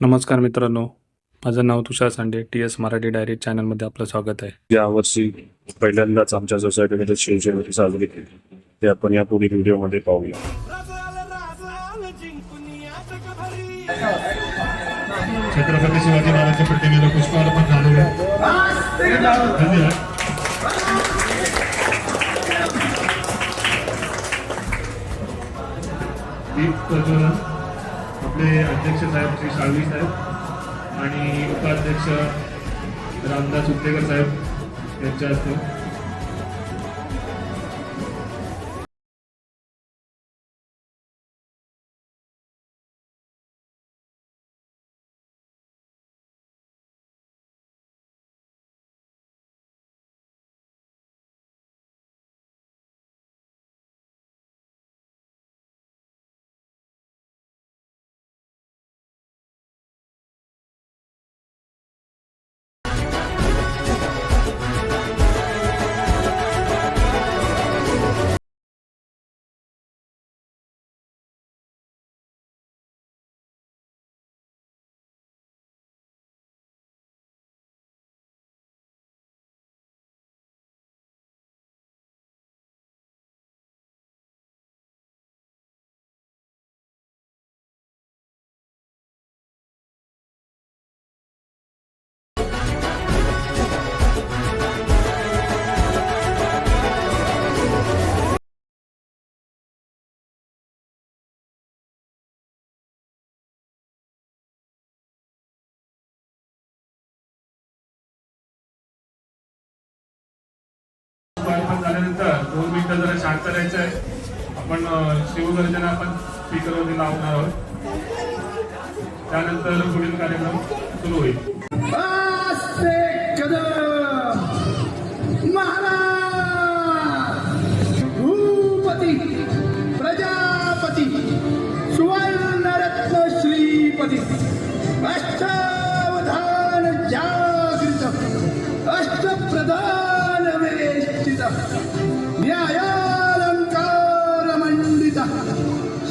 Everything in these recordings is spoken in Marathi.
नमस्कार मित्रांनो, माझं नाव तुषार सांडे. TS मराठी डायरी चॅनलमध्ये आपलं स्वागत आहे. यावर्षी पहिल्यांदाच आमच्या सोसायटीमध्ये शिवजयंती साजरी केली ते आपण या पुढील व्हिडिओमध्ये पाहूया. छत्रपती शिवाजी महाराजांच्या प्रतिमेला पुष्पार्पण झालेलं धन्यवाद. दीप प्रज्वलन आपले अध्यक्ष साहेब श्री शाळवी साहेब आणि उपाध्यक्ष रामदास उत्तेकर साहेब यांच्या हस्ते पुष्पार्पण झाल्यानंतर 2 मिनिटं जरा शांत राहायचं आहे. आपण शिवगर्जना आपण स्पीकरवरती लावणार आहोत. त्यानंतर पुढील कार्यक्रम सुरू होईल. भूपती प्रजापती सुवर्णरत्न श्रीपती अष्टावधान जागृत अष्टप्रधान वेष्टित न्यायालंकार मंडित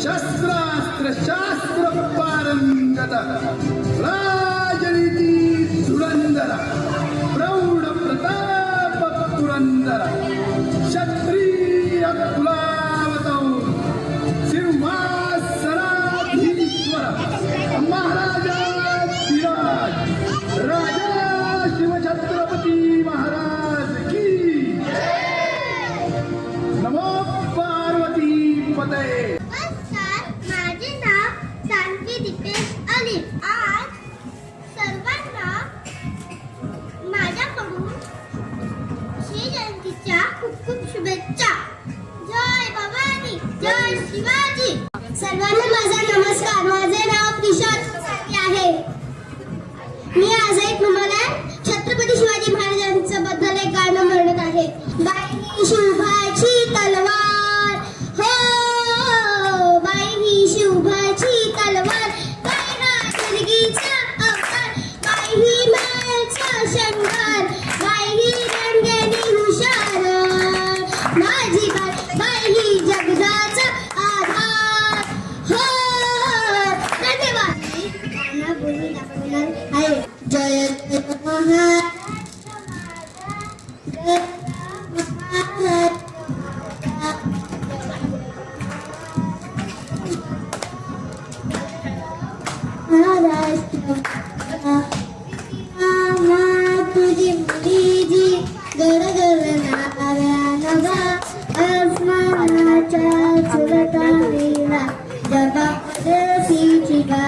शस्त्रास्त्र शास्त्र पारंगत राजनीती धुरंधर प्रौढ प्रताप पुरंदर क्षत्रिय कुलावतौ सिंहासनाधीश्वर महाराजाधिराज राजा शिवछत्रपती महाराज की नमो पार्वती पतये. नमस्कार, माझे नाव सानवी दीपेश अली. आज सर्वांना माझ्याकडून शिवजयंतीच्या खूप खूप शुभेच्छा. जय भवानी, जय शिवाजी. सर्वांना माझा नमस्कार. माझे नाव किशोर सानवी आहे. मी आज एक तुम्हाला छत्रपती शिवाजी महाराजांच्या बद्दल एक गाणं म्हणत आहे. बाई ही शुभाची तलवार हो, बाई ही शुभाची तलवार, बाई हा दुर्गीचा अवतार, बाई ही मायेचा शृंगार, बाई ही रंगेनी हुशार, माझी बाई ही जगदाचा आधार हो. धन्यवाद. गाणं बोलून दाखवणार आहे. जय जय तुझी मुलीजी गडगड नाव्यानवा आसमानाच्या चुरटाळीला जगाची का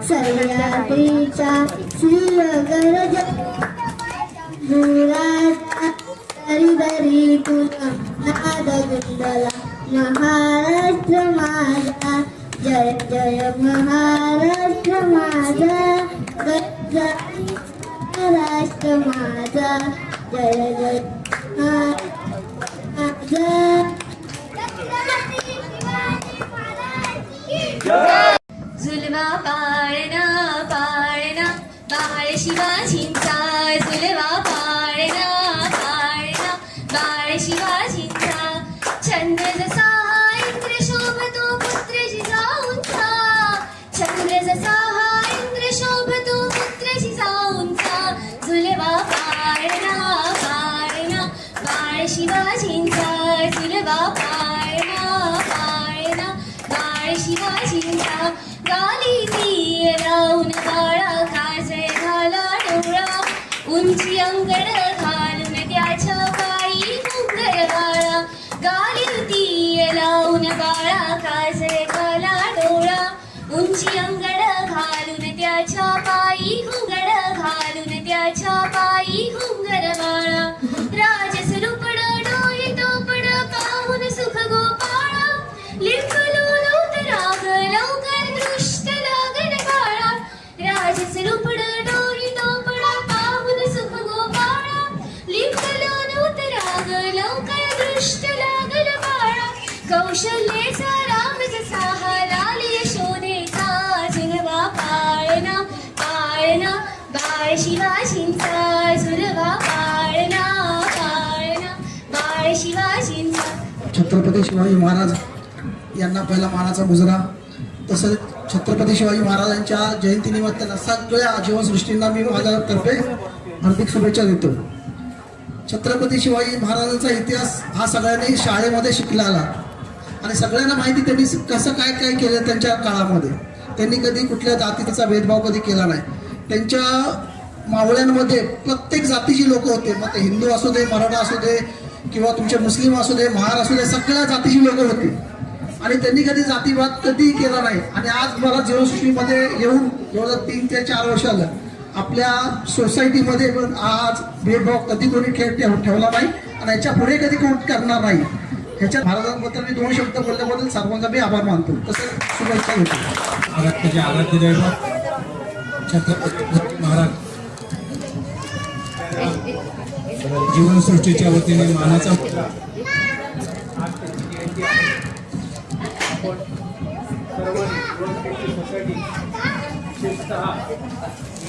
सह्याद्रीच्या शिव गरज दुराचा दरी दरी तुझा नाद गुंडला महाराष्ट्र माझा जय जय महाराष्ट्र माझा महाराष्ट्र माझा जय जय माझा. जुलवा पाळणा पाळणा बाळ शिवाजींचा, जुलवा पाळणा पाळणा बाळ शिवाजींचा, छंद जसा इंद्र शोभतो पुत्र जिजाऊंचा, छंद जसा इंद्र शोभ त्याच्या पायी घुंगड घालून त्याच्या पायी घुंगर बाळा राजस्वरूपड डोई तोपड पाहून सुख गोपाळा लिंबलो लोत राग लवकर दृष्ट लागन बाळा राजस्वरूपड डोई तोपड पाहून सुख गोपाळा लिंबलो लोत राग लवकर दृष्ट लागन बाळा कौशल्येचा राम जसा हराली यशोदेचा जुलवा पाळणा पाळणा बाळ शिवाजींचा जुलवा पाळणा पाळणा बाळ शिवाजींचा. छत्रपती शिवाजी महाराज यांना पहिला मानाचा मुजरा. तसंच छत्रपती शिवाजी महाराजांच्या जयंतीनिमित्त सगळ्या जीवनसृष्टींना मी माझ्यातर्फे हार्दिक शुभेच्छा देतो. छत्रपती शिवाजी महाराजांचा इतिहास हा सगळ्यांनी शाळेमध्ये शिकलेला आणि सगळ्यांना माहिती त्यांनी कसं काय काय केलं त्यांच्या काळामध्ये. त्यांनी कधी कुठल्या जातीचा भेदभाव कधी केला नाही. त्यांच्या मावळ्यांमध्ये प्रत्येक जातीची लोक होते, मग ते हिंदू असू दे, मराठा असू दे किंवा तुमचे मुस्लिम असू दे, महार असू दे, सगळ्या जातीची लोक होती आणि त्यांनी कधी जातीवाद कधी केला नाही. आणि आज मला जीवनसृष्टीमध्ये येऊन 3 ते 4 वर्ष झालं. आपल्या सोसायटीमध्ये पण आज भेदभाव कधी कोणी ठेवला नाही आणि याच्या पुढे कधी कोण करणार नाही. ह्याच्या महाराजांबद्दल मी 2 शब्द बोलल्याबद्दल सर्वांचा मी आभार मानतो. तसंच शुभेच्छा देतो. आराध्य आराध्य दैवत छत्रपती महाराज जीवनसृष्टीच्या वतीने मानाचा मुद्रा. आज त्यांची जयंती आहे. आपण सर्व जीवनसृष्टी सोसायटी विशेषतः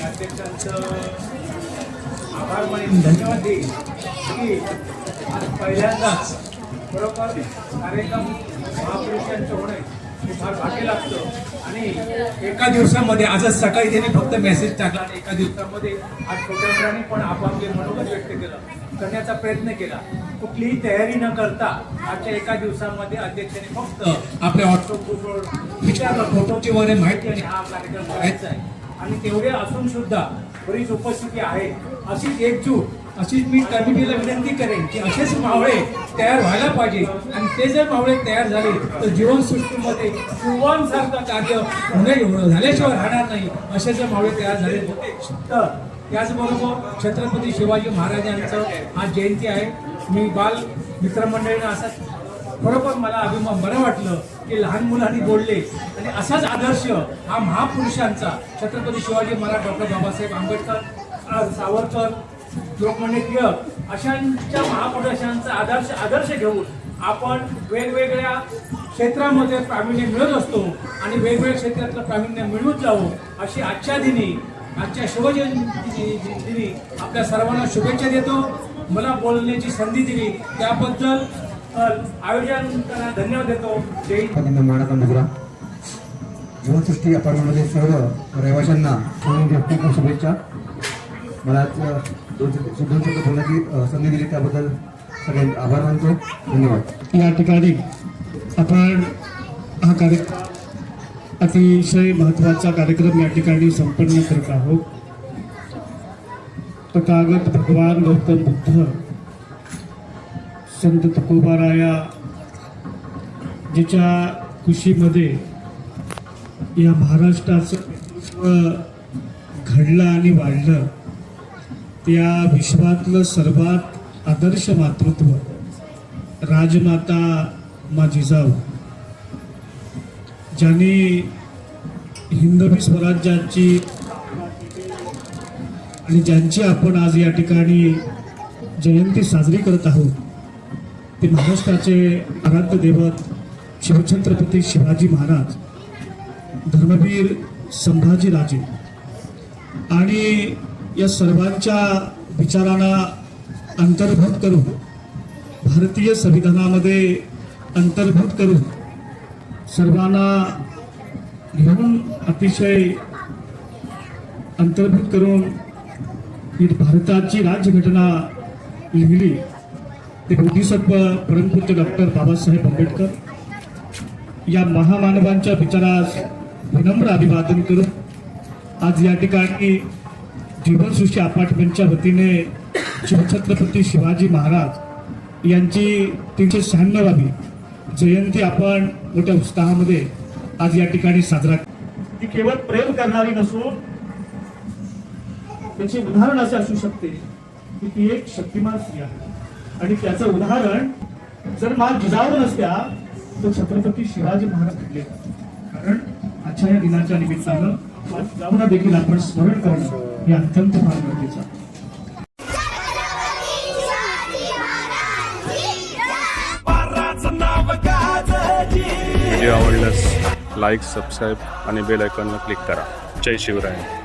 अध्यक्षांचं आभार मानून धन्यवाद देईल की आज पहिल्यांदाच बरोबर कार्यक्रम महापुरुषांचं होणे हे फार भाग्य लागतं आणि एका दिवसामध्ये आजच सकाळी त्यांनी फक्त मेसेज टाकला आणि एका दिवसामध्ये आज छोट्या मुलांनी पण आपापले मनोगत व्यक्त केलं करण्याचा प्रयत्न केला. कुठलीही तयारी न करता आजच्या एका दिवसामध्ये अध्यक्षांनी फक्त आपल्या व्हॉट्सअप ग्रुपवर विचारलं फोटोची वगैरे माहिती आणि हा कार्यक्रम करायचा आहे. आणि तेवढे असून सुद्धा बरीच उपस्थिती आहे. अशीच एकजूट अशीच मी कमिटीला विनंती करेन की असेच मावळे तयार व्हायला पाहिजे आणि ते जर मावळे तयार झाले तर जीवनसृष्टीमध्ये पूर्वांसारखं कार्य झाल्याशिवाय राहणार नाही. असे जर मावळे तयार झाले तर त्याचबरोबर छत्रपती शिवाजी महाराजांचं आज जयंती आहे. मी बाल मित्रमंडळीनं असं बरोबर मला अभिमान बरं वाटलं की लहान मुलांनी बोलले आणि असाच आदर्श हा महापुरुषांचा छत्रपती शिवाजी महाराज डॉक्टर बाबासाहेब आंबेडकर सावरकर लोकमान्य टिळक अशांच्या महापुरुषांचा आदर्श घेऊन आपण वेगवेगळ्या क्षेत्रामध्ये प्रावीण्य मिळत असतो आणि वेगवेगळ्या क्षेत्रातलं प्रावीण्य मिळवत जाऊ अशी आजच्या शिवजयंती दिनी आपल्या सर्वांना शुभेच्छा देतो. मला बोलण्याची संधी दिली त्याबद्दल आयोजन करायला धन्यवाद देतो. जय मानाचा मुजरा. जीवनसृष्टी अपार्टमेंटमध्ये सर्व रहिवाशांना शुभेच्छा. मला आज 2 शब्द बोलण्याची संधी दिली त्याबद्दल सगळ्यांचे आभार मानतो. धन्यवाद. या ठिकाणी आपण हा कार्यक्रम अतिशय महत्त्वाचा कार्यक्रम या ठिकाणी संपन्न करत आहोत. तथागत भगवान गौतम बुद्ध संत तुकोबाराया जिच्या खुशीमध्ये या महाराष्ट्राचं घडलं आणि वाढलं त्या विश्वातलं सर्वात आदर्श मातृत्व राजमाता मा जिजाऊ ज्यांनी हिंदवी स्वराज्याची आणि ज्यांची आपण आज या ठिकाणी जयंती साजरी करत आहोत ते महाराष्ट्राचे आराध्य दैवत शिवछत्रपती शिवाजी महाराज, धर्मवीर संभाजीराजे आणि या सर्वांच्या विचारांना अंतर्भूत करून भारतीय संविधानामध्ये अंतर्भूत करून सर्वांना घेऊन अतिशय अंतर्भूत करून ही भारताची राज्यघटना लिहिली ते बोधिसत्व परमपूज्य डॉक्टर बाबासाहेब आंबेडकर. या महामानवांच्या विचारास विनम्र अभिवादन करून आज या ठिकाणी जीवनसृष्टी अपार्टमेंटच्या वतीने शिवछत्रपती शिवाजी महाराज यांची 396वी जयंती आपण मोठ्या उत्साहामध्ये आज या ठिकाणी साजरा. ती केवळ प्रेम करणारी नसून त्याचे उदाहरण असे असू शकते की ती एक शक्तिमान स्त्री आहे आणि त्याचं उदाहरण जर मा जिजाऊ नसत्या तर छत्रपती शिवाजी महाराज घडले. कारण आजच्या या दिनाच्या निमित्तानं मा जिजाऊंना देखील आपण स्मरण करणं हे अत्यंत फार गरजेचं आहे. व्हिडिओ आवडल्यास लाईक, सबस्क्राईब आणि बेल आयकॉनला क्लिक करा. जय शिवराय.